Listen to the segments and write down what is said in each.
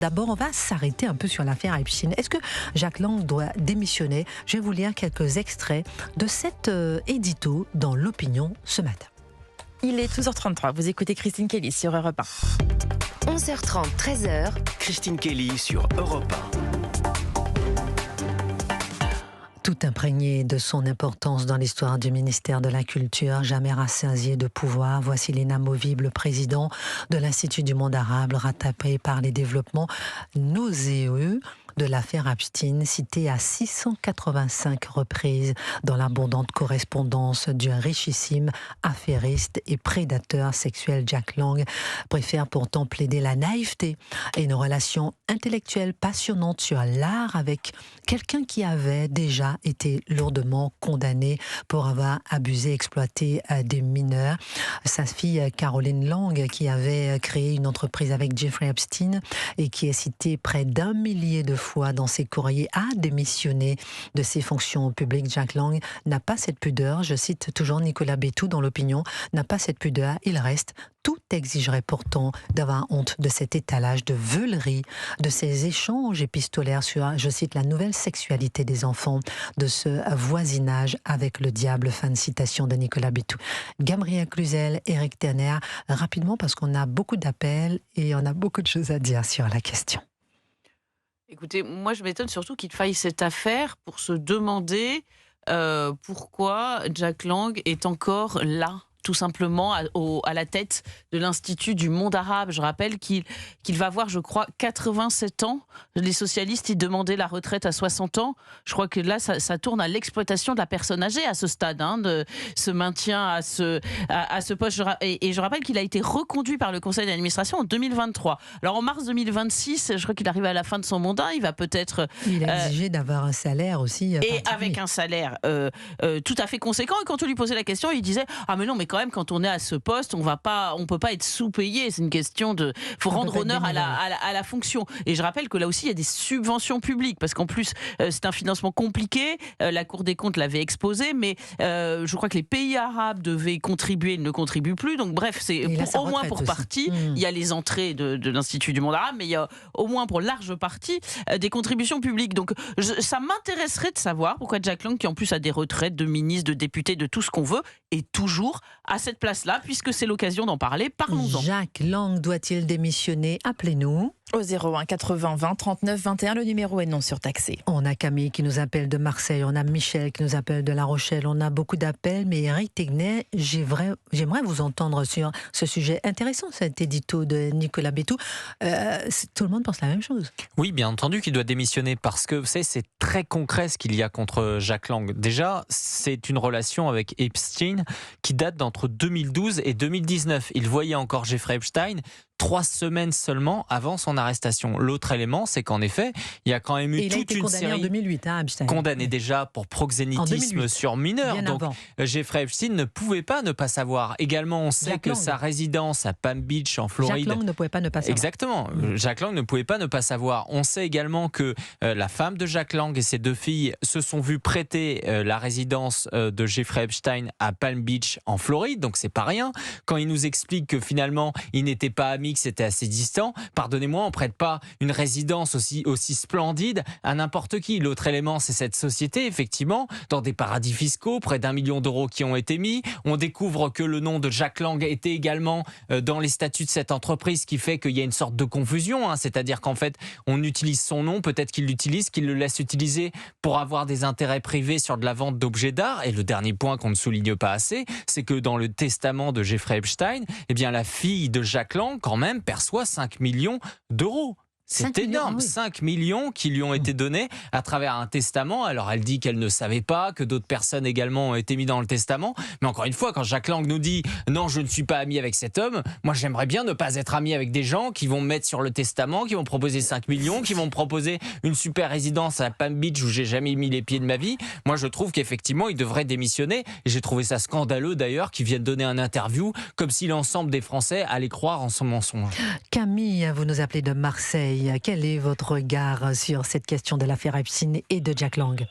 D'abord, on va s'arrêter un peu sur l'affaire Epstein. Est-ce que Jack Lang doit démissionner? Je vais vous lire quelques extraits de cet édito dans l'Opinion ce matin. Il est 12h33, vous écoutez Christine Kelly sur Europe 1. 11h30, 13h. Christine Kelly sur Europe 1. Tout imprégné de son importance dans l'histoire du ministère de la Culture, jamais rassasié de pouvoir, voici l'inamovible président de l'Institut du monde arabe, rattrapé par les développements nauséeux de l'affaire Epstein, citée à 685 reprises dans l'abondante correspondance du richissime affairiste et prédateur sexuel Jack Lang, préfère pourtant plaider la naïveté et une relation intellectuelle passionnante sur l'art avec quelqu'un qui avait déjà été lourdement condamné pour avoir abusé, exploité des mineurs. Sa fille Caroline Lang, qui avait créé une entreprise avec Jeffrey Epstein et qui est citée près d'1 millier de fois dans ses courriers, a démissionné de ses fonctions publiques. Jack Lang n'a pas cette pudeur, je cite toujours Nicolas Bétou dans l'Opinion, n'a pas cette pudeur, il reste. Tout exigerait pourtant d'avoir honte de cet étalage de veulerie, de ces échanges épistolaires sur, je cite, la nouvelle sexualité des enfants, de ce voisinage avec le diable. Fin de citation de Nicolas Bétou. Gabriel Cluzel, Éric Terner, rapidement parce qu'on a beaucoup d'appels et on a beaucoup de choses à dire sur la question. Écoutez, moi je m'étonne surtout qu'il faille cette affaire pour se demander pourquoi Jack Lang est encore là, tout simplement à la tête de l'Institut du monde arabe. Je rappelle qu'il va avoir, je crois, 87 ans. Les socialistes, ils demandaient la retraite à 60 ans. Je crois que là, ça tourne à l'exploitation de la personne âgée à ce stade, de ce maintien à ce poste. Et je rappelle qu'il a été reconduit par le conseil d'administration en 2023. Alors en mars 2026, je crois qu'il arrive à la fin de son mandat. Il va peut-être... Il a exigé d'avoir un salaire aussi. Et avec un salaire tout à fait conséquent. Et quand on lui posait la question, il disait « Ah mais non, mais quand même, quand on est à ce poste, on peut pas être sous-payé. C'est une question de... faut rendre honneur à la fonction. » Et je rappelle que là aussi, il y a des subventions publiques, parce qu'en plus, c'est un financement compliqué. La Cour des comptes l'avait exposé, mais je crois que les pays arabes devaient contribuer, ils ne contribuent plus. Donc bref, c'est au moins pour partie. Il y a les entrées de l'Institut du monde arabe, mais il y a au moins pour large partie des contributions publiques. Donc ça m'intéresserait de savoir pourquoi Jack Lang, qui en plus a des retraites de ministre, de député, de tout ce qu'on veut, est toujours à cette place-là, puisque c'est l'occasion d'en parler. Parlons-en. Jack Lang doit-il démissionner? Appelez-nous. Au 01 80 20 39 21, le numéro est non surtaxé. On a Camille qui nous appelle de Marseille, on a Michel qui nous appelle de La Rochelle, on a beaucoup d'appels, mais Éric Tegnet, j'aimerais vous entendre sur ce sujet intéressant, cet édito de Nicolas Bétou. Tout le monde pense la même chose. Oui, bien entendu qu'il doit démissionner, parce que vous savez, c'est très concret ce qu'il y a contre Jack Lang. Déjà, c'est une relation avec Epstein qui date d'entre 2012 et 2019. Il voyait encore Jeffrey Epstein 3 semaines seulement avant son arrestation. L'autre élément, c'est qu'en effet, il y a quand même eu toute une série... Il a été condamné en 2008, Epstein. Condamné déjà pour proxénétisme sur mineur. Bien donc avant. Jeffrey Epstein ne pouvait pas ne pas savoir. Également, on sait que sa résidence à Palm Beach, en Floride... Jack Lang ne pouvait pas ne pas savoir. Exactement. Jack Lang ne pouvait pas ne pas savoir. On sait également que la femme de Jack Lang et ses 2 filles se sont vues prêter la résidence de Jeffrey Epstein à Palm Beach, en Floride. Donc c'est pas rien. Quand il nous explique que finalement, ils n'étaient pas amis, que c'était assez distant, pardonnez-moi, on prête pas une résidence aussi splendide à n'importe qui. L'autre élément, c'est cette société, effectivement, dans des paradis fiscaux, près d'1 million d'euros qui ont été mis. On découvre que le nom de Jack Lang était également dans les statuts de cette entreprise, ce qui fait qu'il y a une sorte de confusion, c'est-à-dire qu'en fait, on utilise son nom, peut-être qu'il l'utilise, qu'il le laisse utiliser pour avoir des intérêts privés sur de la vente d'objets d'art. Et le dernier point qu'on ne souligne pas assez, c'est que dans le testament de Jeffrey Epstein, eh bien, la fille de Jack Lang, quand même, perçoit 5 millions d'euros. C'est énorme, oui. 5 millions qui lui ont été donnés à travers un testament. Alors elle dit qu'elle ne savait pas, que d'autres personnes également ont été mises dans le testament. Mais encore une fois, quand Jack Lang nous dit « Non, je ne suis pas ami avec cet homme », moi j'aimerais bien ne pas être ami avec des gens qui vont me mettre sur le testament, qui vont proposer 5 millions, qui vont me proposer une super résidence à Palm Beach où j'ai jamais mis les pieds de ma vie. Moi je trouve qu'effectivement il devrait démissionner. Et j'ai trouvé ça scandaleux d'ailleurs qu'il vienne donner un interview comme si l'ensemble des Français allaient croire en son mensonge. Camille, vous nous appelez de Marseille. Quel est votre regard sur cette question de l'affaire Epstein et de Jack Lang?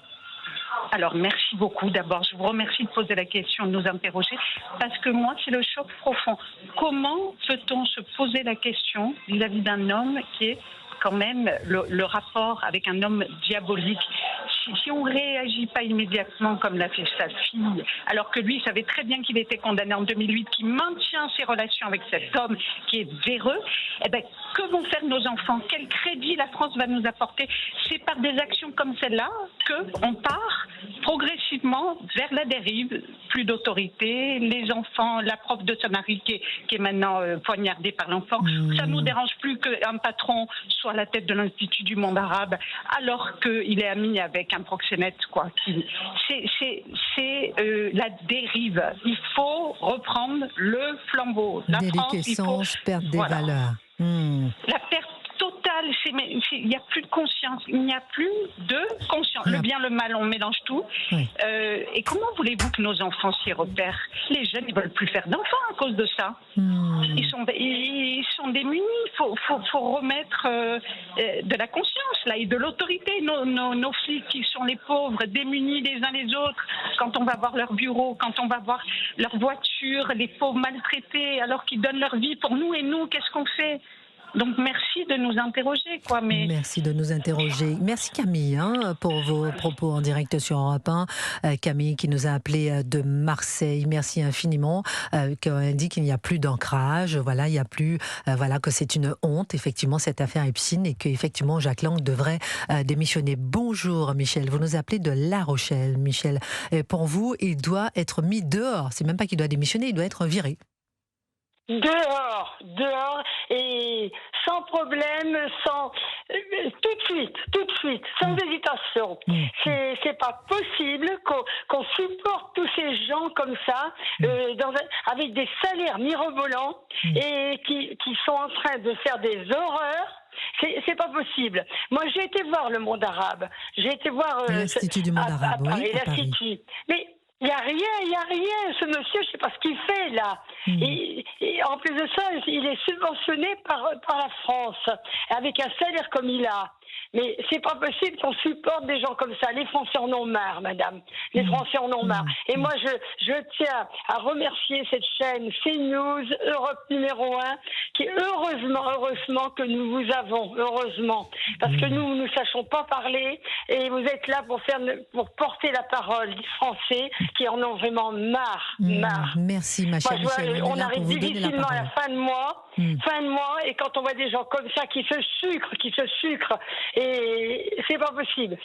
Alors, merci beaucoup. D'abord, je vous remercie de poser la question, de nous interroger, parce que moi, c'est le choc profond. Comment peut-on se poser la question vis-à-vis d'un homme qui est quand même le rapport avec un homme diabolique. Si on ne réagit pas immédiatement comme l'a fait sa fille, alors que lui savait très bien qu'il était condamné en 2008, qu'il maintient ses relations avec cet homme qui est véreux, eh ben, que vont faire nos enfants? Quel crédit la France va nous apporter? C'est par des actions comme celle-là qu'on part progressivement vers la dérive, plus d'autorité, les enfants, la prof de son mari qui est maintenant poignardée par l'enfant. Ça ne nous dérange plus qu'un patron soit à la tête de l'Institut du monde arabe, alors qu'il est ami avec un proxénète, quoi. C'est la dérive. Il faut reprendre le flambeau. La France, Déliquescence, perte des valeurs. La perte totale, il n'y a plus de conscience. Il n'y a plus de conscience. Le bien, le mal, on mélange tout. Oui. Et comment voulez-vous que nos enfants s'y repèrent? Les jeunes, ils ne veulent plus faire d'enfants à cause de ça. Ils sont démunis. Il faut remettre de la conscience là, et de l'autorité. Nos flics qui sont les pauvres, démunis les uns les autres, quand on va voir leur bureau, quand on va voir leur voiture, les pauvres maltraités alors qu'ils donnent leur vie pour nous, et nous, qu'est-ce qu'on fait? Donc merci de nous interroger, quoi. Mais merci de nous interroger. Merci Camille pour vos propos en direct sur Europe 1. Camille qui nous a appelé de Marseille. Merci infiniment. Elle dit qu'il n'y a plus d'ancrage. Voilà, il n'y a plus. Voilà, que c'est une honte effectivement cette affaire Epstein et que effectivement Jacques Lang devrait démissionner. Bonjour Michel. Vous nous appelez de La Rochelle, Michel. Pour vous, il doit être mis dehors. C'est même pas qu'il doit démissionner, il doit être viré. Dehors, et sans problème, tout de suite, sans hésitation. C'est pas possible qu'on supporte tous ces gens comme ça, avec des salaires mirobolants et qui sont en train de faire des horreurs. C'est pas possible. Moi, j'ai été voir le monde arabe. J'ai été voir l'Institut du monde arabe, à Paris, oui, à Paris. l'Institut. Mais il n'y a rien. Ce monsieur, je ne sais pas ce qu'il fait là. Et en plus de ça, il est subventionné par la France, avec un salaire comme il a. Mais c'est pas possible qu'on supporte des gens comme ça. Les Français en ont marre, madame. Les Français en ont marre. Et moi, je tiens à remercier cette chaîne CNews, Europe numéro 1, qui heureusement que nous vous avons, heureusement. Parce que nous ne sachons pas parler et vous êtes là pour porter la parole des Français qui en ont vraiment marre. Merci ma chère Michel. On arrive difficilement à la fin de mois. Et quand on voit des gens comme ça qui se sucrent, et c'est pas possible.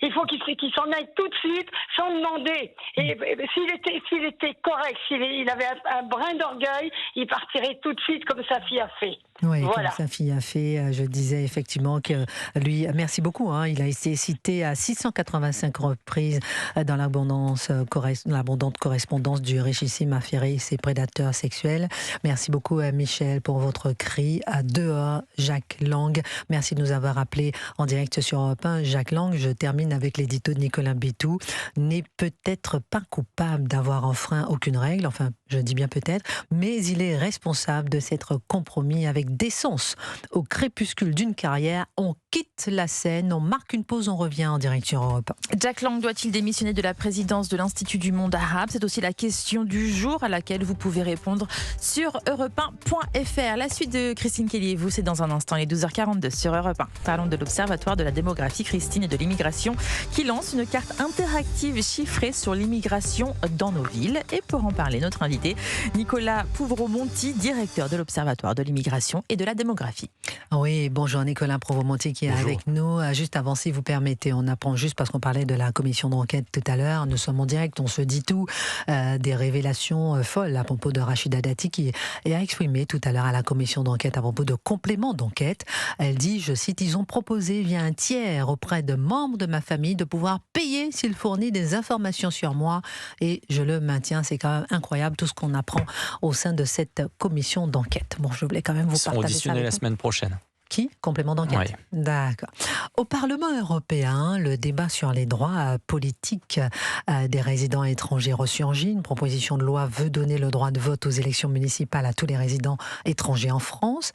Il faut qu'il s'en aille tout de suite, sans demander. Et s'il était correct, s'il avait un brin d'orgueil, il partirait tout de suite comme sa fille a fait. Oui, voilà. Comme sa fille a fait. Je disais effectivement que lui, merci beaucoup. Il a été cité à 685 reprises dans l'abondante correspondance du régissime affairé et ses prédateurs sexuels. Merci beaucoup Michel pour votre cri à dehors Jacques Lang. Merci de nous avoir appelé en direct sur Europe 1. Jacques Lang, je termine avec l'édito de Nicolas Bitou, n'est peut-être pas coupable d'avoir enfreint aucune règle, enfin je dis bien peut-être, mais il est responsable de s'être compromis avec décence. Au crépuscule d'une carrière, on quitte la scène, on marque une pause, on revient en direct sur Europe 1. Jacques Lang doit-il démissionner de la présidence de l'Institut du monde arabe? C'est aussi la question du jour à laquelle vous pouvez répondre sur europe1.fr. La suite de Christine Kelly et vous, c'est dans un instant, les 12h42 sur Europe 1. Parlons de l'Observatoire de la démographie, Christine, et de l'immigration qui lance une carte interactive chiffrée sur l'immigration dans nos villes. Et pour en parler, notre invité, Nicolas Pouvreau-Monti, directeur de l'Observatoire de l'immigration et de la démographie. Oui, bonjour Nicolas Pouvreau-Monti qui est avec nous. Juste avant, si vous permettez, on apprend juste parce qu'on parlait de la commission d'enquête tout à l'heure. Nous sommes en direct, on se dit tout. Des révélations folles à propos de Rachida Dati qui a exprimé tout à l'heure à la commission d'enquête à propos de compléments d'enquête. Elle dit, je cite, ils ont proposé via un tiers auprès de membres de ma famille de pouvoir payer s'il fournit des informations sur moi. Et je le maintiens, c'est quand même incroyable tout ce qu'on apprend au sein de cette commission d'enquête. Bon, je voulais quand même vous partager ça. Auditionné la semaine prochaine. Qui? Complément d'enquête. Oui. D'accord. Au Parlement européen, le débat sur les droits politiques des résidents étrangers reçus en Chine. Une proposition de loi veut donner le droit de vote aux élections municipales à tous les résidents étrangers en France,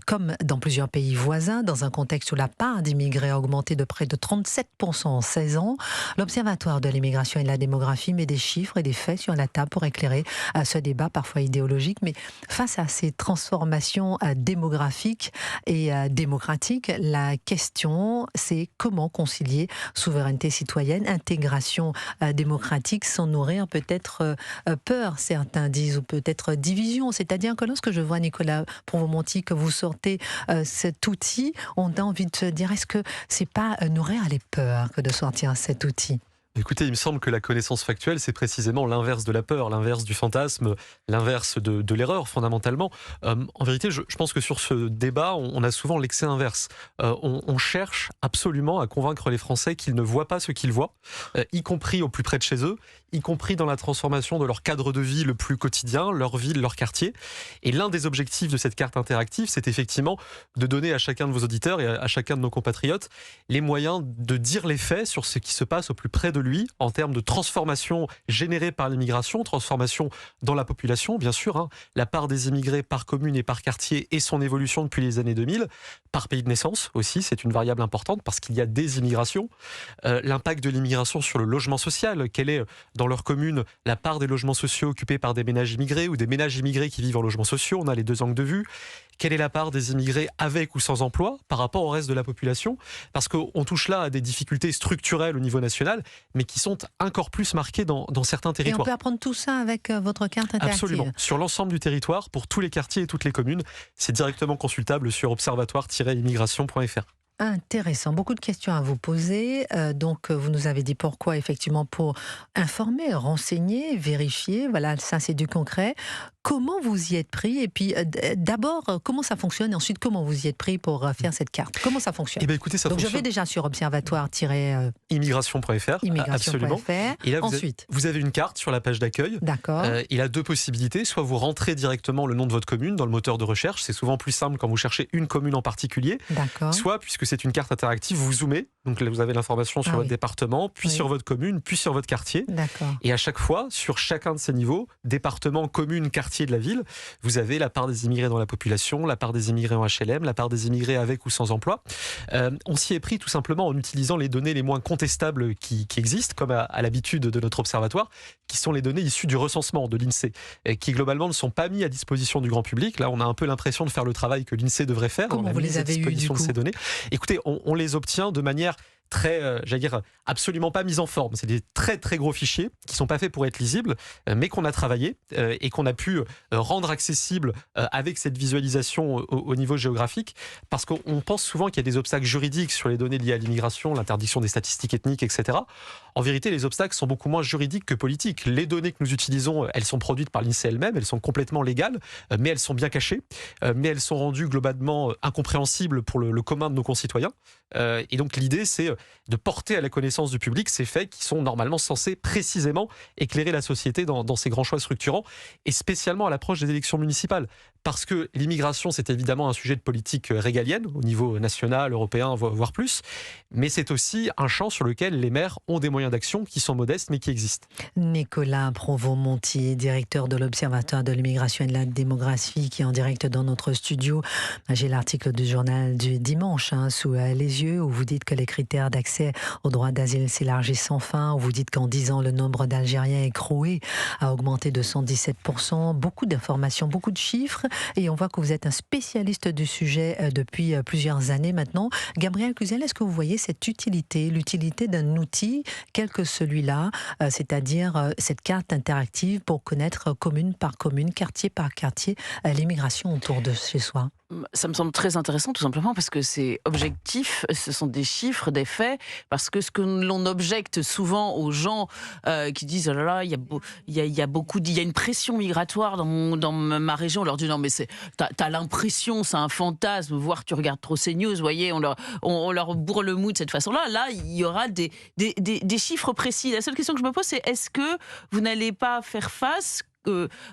comme dans plusieurs pays voisins, dans un contexte où la part d'immigrés a augmenté de près de 37% en 16 ans. L'Observatoire de l'immigration et de la démographie met des chiffres et des faits sur la table pour éclairer ce débat parfois idéologique. Mais face à ces transformations démographiques et démocratiques, la question, c'est comment concilier souveraineté citoyenne, intégration démocratique sans nourrir peut-être peur, certains disent, ou peut-être division. C'est-à-dire que lorsque je vois, Nicolas Provomonti, que vous sortez cet outil, on a envie de se dire, est-ce que c'est pas nourrir les peurs que de sortir cet outil ? Écoutez, il me semble que la connaissance factuelle, c'est précisément l'inverse de la peur, l'inverse du fantasme, l'inverse de l'erreur, fondamentalement. En vérité, je pense que sur ce débat, on a souvent l'excès inverse. On cherche absolument à convaincre les Français qu'ils ne voient pas ce qu'ils voient, y compris au plus près de chez eux, y compris dans la transformation de leur cadre de vie le plus quotidien, leur ville, leur quartier. Et l'un des objectifs de cette carte interactive, c'est effectivement de donner à chacun de vos auditeurs et à chacun de nos compatriotes les moyens de dire les faits sur ce qui se passe au plus près de lui en termes de transformation générée par l'immigration, transformation dans la population, bien sûr, la part des immigrés par commune et par quartier et son évolution depuis les années 2000, par pays de naissance aussi, c'est une variable importante parce qu'il y a des immigrations, l'impact de l'immigration sur le logement social, quelle est dans leur commune la part des logements sociaux occupés par des ménages immigrés ou des ménages immigrés qui vivent en logements sociaux, on a les deux angles de vue. Quelle est la part des immigrés avec ou sans emploi par rapport au reste de la population? Parce qu'on touche là à des difficultés structurelles au niveau national, mais qui sont encore plus marquées dans certains territoires. Et on peut apprendre tout ça avec votre carte interactive? Absolument. Sur l'ensemble du territoire, pour tous les quartiers et toutes les communes, c'est directement consultable sur observatoire-immigration.fr. Intéressant. Beaucoup de questions à vous poser. Donc, vous nous avez dit pourquoi, effectivement, pour informer, renseigner, vérifier. Voilà, ça, c'est du concret. Comment vous y êtes pris? Et puis, d'abord, comment ça fonctionne? Et ensuite, comment vous y êtes pris pour faire cette carte? Comment ça fonctionne? Eh bien, écoutez, ça Donc, fonctionne. je vais déjà sur observatoire-immigration.fr. Absolument. Et là, Ensuite, vous avez une carte sur la page d'accueil. d'accord. Il a deux possibilités. Soit vous rentrez directement le nom de votre commune dans le moteur de recherche. C'est souvent plus simple quand vous cherchez une commune en particulier. D'accord. Soit, puisque c'est une carte interactive, vous zoomez. Donc là, vous avez l'information sur votre département, puis sur votre commune, puis sur votre quartier. D'accord. Et à chaque fois, sur chacun de ces niveaux, département, commune, quartier de la ville, vous avez la part des immigrés dans la population, la part des immigrés en HLM, la part des immigrés avec ou sans emploi. On s'y est pris tout simplement en utilisant les données les moins contestables qui existent, comme à l'habitude de notre observatoire, qui sont les données issues du recensement de l'INSEE, qui globalement ne sont pas mis à disposition du grand public. Là, on a un peu l'impression de faire le travail que l'INSEE devrait faire. Comment vous les avez eues, du coup ? Ces données. Écoutez, on les obtient de manière très, j'allais dire, absolument pas mise en forme. C'est des très très gros fichiers qui sont pas faits pour être lisibles, mais qu'on a travaillé et qu'on a pu rendre accessibles avec cette visualisation au niveau géographique, parce qu'on pense souvent qu'il y a des obstacles juridiques sur les données liées à l'immigration, l'interdiction des statistiques ethniques, etc. En vérité, les obstacles sont beaucoup moins juridiques que politiques. Les données que nous utilisons, elles sont produites par l'INSEE elle-même, elles sont complètement légales, mais elles sont bien cachées, mais elles sont rendues globalement incompréhensibles pour le commun de nos concitoyens. Et donc l'idée, c'est de porter à la connaissance du public ces faits qui sont normalement censés précisément éclairer la société dans ces grands choix structurants, et spécialement à l'approche des élections municipales. Parce que l'immigration, c'est évidemment un sujet de politique régalienne, au niveau national, européen, voire plus, mais c'est aussi un champ sur lequel les maires ont des moyens d'action qui sont modestes, mais qui existent. Nicolas Provomonti, directeur de l'Observatoire de l'immigration et de la démographie, qui est en direct dans notre studio. J'ai l'article du journal du dimanche sous les yeux, où vous dites que les critères d'accès au droit d'asile s'élargissent sans fin, où vous dites qu'en 10 ans, le nombre d'Algériens écroués a augmenté de 117%. Beaucoup d'informations, beaucoup de chiffres. Et on voit que vous êtes un spécialiste du sujet depuis plusieurs années maintenant. Gabriel Cluzel, est-ce que vous voyez cette utilité, l'utilité d'un outil quel que celui-là, c'est-à-dire cette carte interactive pour connaître commune par commune, quartier par quartier, l'immigration autour de chez soi? Ça me semble très intéressant, tout simplement parce que c'est objectif, ce sont des chiffres, des faits, parce que ce que l'on objecte souvent aux gens qui disent « oh là là, il y a une pression migratoire dans ma région », on leur dit « non mais t'as l'impression, c'est un fantasme, voire tu regardes trop CNews, vous voyez, on leur bourre le mou de cette façon-là ». Là, il y aura des chiffres précis. La seule question que je me pose, c'est est-ce que vous n'allez pas faire face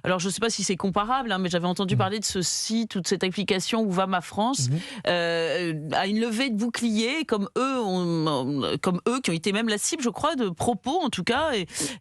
alors je ne sais pas si c'est comparable, hein, mais j'avais entendu parler de ce site ou de cette application où va ma France, à une levée de boucliers, comme eux qui ont été même la cible, je crois, de propos en tout cas,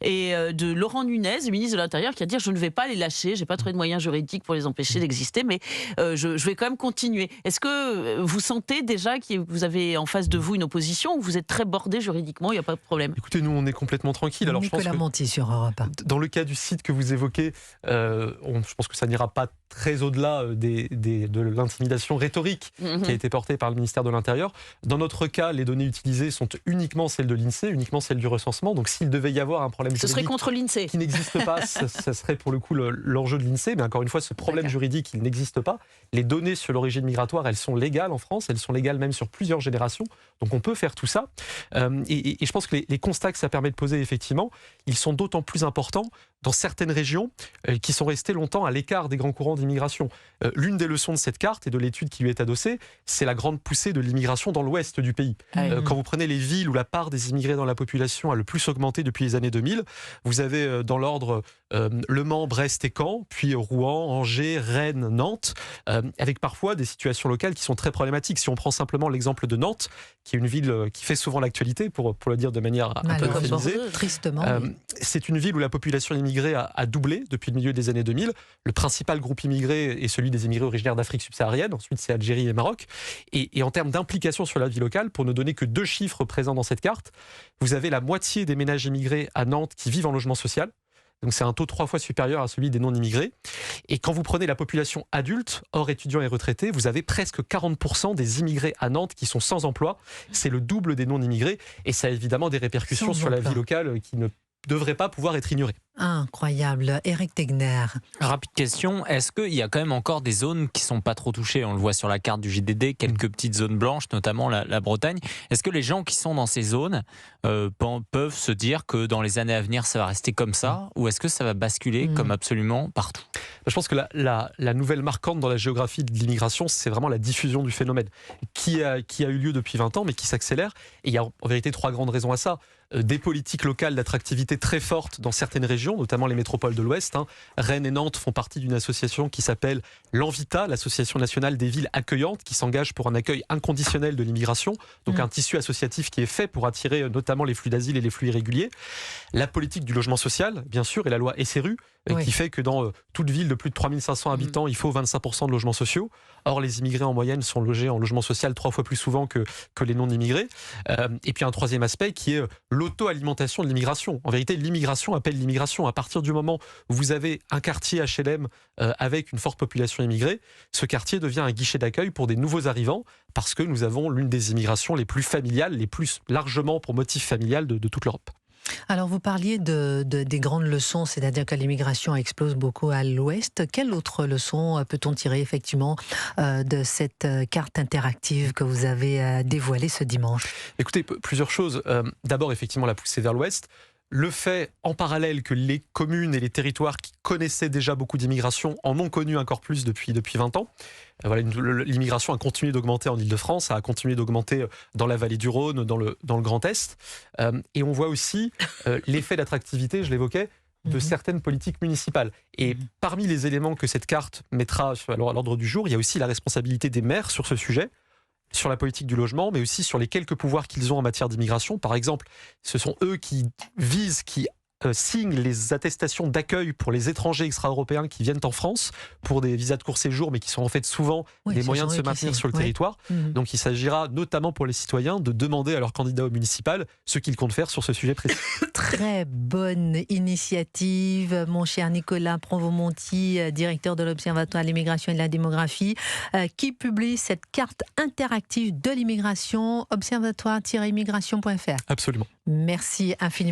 et de Laurent Nunez, le ministre de l'Intérieur, qui a dit je ne vais pas les lâcher, j'ai pas trouvé de moyens juridiques pour les empêcher d'exister, mais je vais quand même continuer. Est-ce que vous sentez déjà que vous avez en face de vous une opposition, ou vous êtes très bordé juridiquement, il n'y a pas de problème? Écoutez, nous on est complètement tranquille. Alors, Nicolas Monti sur Europe 1. Dans le cas du site que vous évoquez, je pense que ça n'ira pas très au-delà de l'intimidation rhétorique qui a été portée par le ministère de l'Intérieur. Dans notre cas, les données utilisées sont uniquement celles de l'INSEE, uniquement celles du recensement. Donc s'il devait y avoir un problème juridique, ce serait contre l'INSEE qui n'existe pas, ça serait pour le coup l'enjeu de l'INSEE. Mais encore une fois, ce problème juridique, il n'existe pas. Les données sur l'origine migratoire, elles sont légales en France, elles sont légales même sur plusieurs générations. Donc on peut faire tout ça. Et je pense que les constats que ça permet de poser, effectivement, ils sont d'autant plus importants dans certaines régions qui sont restées longtemps à l'écart des grands courants d'immigration. L'une des leçons de cette carte et de l'étude qui lui est adossée, c'est la grande poussée de l'immigration dans l'ouest du pays. Quand vous prenez les villes où la part des immigrés dans la population a le plus augmenté depuis les années 2000, vous avez dans l'ordre Le Mans, Brest et Caen, puis Rouen, Angers, Rennes, Nantes, avec parfois des situations locales qui sont très problématiques. Si on prend simplement l'exemple de Nantes, qui est une ville qui fait souvent l'actualité, pour le dire de manière un peu euphémisée, tristement. C'est une ville où la population immigrée a doublé depuis le milieu des années 2000. Le principal groupe immigré est celui des immigrés originaires d'Afrique subsaharienne. Ensuite, c'est Algérie et Maroc. Et en termes d'implication sur la vie locale, pour ne donner que 2 chiffres présents dans cette carte, vous avez la moitié des ménages immigrés à Nantes qui vivent en logement social. Donc c'est un taux 3 fois supérieur à celui des non-immigrés. Et quand vous prenez la population adulte, hors étudiants et retraités, vous avez presque 40% des immigrés à Nantes qui sont sans emploi. C'est le double des non-immigrés. Et ça a évidemment des répercussions sur la vie locale qui ne devraient pas pouvoir être ignorées. Incroyable. Éric Tegner. Rapide question, est-ce qu'il y a quand même encore des zones qui ne sont pas trop touchées? On le voit sur la carte du JDD, quelques petites zones blanches, notamment la Bretagne. Est-ce que les gens qui sont dans ces zones peuvent se dire que dans les années à venir, ça va rester comme ça? Ou est-ce que ça va basculer comme absolument partout? Je pense que la nouvelle marquante dans la géographie de l'immigration, c'est vraiment la diffusion du phénomène qui a eu lieu depuis 20 ans, mais qui s'accélère. Et il y a en vérité 3 grandes raisons à ça. Des politiques locales d'attractivité très fortes dans certaines régions, notamment les métropoles de l'Ouest. Rennes et Nantes font partie d'une association qui s'appelle l'ANVITA, l'Association nationale des villes accueillantes, qui s'engage pour un accueil inconditionnel de l'immigration. Donc un tissu associatif qui est fait pour attirer notamment les flux d'asile et les flux irréguliers. La politique du logement social, bien sûr, et la loi SRU, qui fait que dans toute ville de plus de 3500 habitants, il faut 25% de logements sociaux. Or, les immigrés en moyenne sont logés en logement social 3 fois plus souvent que les non-immigrés. Et puis un troisième aspect qui est l'auto-alimentation de l'immigration. En vérité, l'immigration appelle l'immigration. À partir du moment où vous avez un quartier HLM avec une forte population immigrée, ce quartier devient un guichet d'accueil pour des nouveaux arrivants parce que nous avons l'une des immigrations les plus familiales, les plus largement pour motif familial de toute l'Europe. Alors, vous parliez des grandes leçons, c'est-à-dire que l'immigration explose beaucoup à l'ouest. Quelle autre leçon peut-on tirer effectivement de cette carte interactive que vous avez dévoilée ce dimanche? Écoutez, plusieurs choses. D'abord, effectivement, la poussée vers l'ouest. Le fait, en parallèle, que les communes et les territoires qui connaissaient déjà beaucoup d'immigration en ont connu encore plus depuis 20 ans. Voilà, l'immigration a continué d'augmenter en Île-de-France, a continué d'augmenter dans la vallée du Rhône, dans le Grand Est. Et on voit aussi l'effet d'attractivité, je l'évoquais, de certaines politiques municipales. Et parmi les éléments que cette carte mettra à l'ordre du jour, il y a aussi la responsabilité des maires sur ce sujet, sur la politique du logement, mais aussi sur les quelques pouvoirs qu'ils ont en matière d'immigration. Par exemple, ce sont eux qui signent les attestations d'accueil pour les étrangers extra-européens qui viennent en France pour des visas de court séjour, mais qui sont en fait souvent des moyens de se maintenir sur le territoire. Donc il s'agira notamment pour les citoyens de demander à leurs candidats au municipal ce qu'ils comptent faire sur ce sujet précis. Très bonne initiative, mon cher Nicolas Provost-Monti, directeur de l'Observatoire de l'immigration et de la démographie, qui publie cette carte interactive de l'immigration, observatoire-immigration.fr. Absolument. Merci infiniment.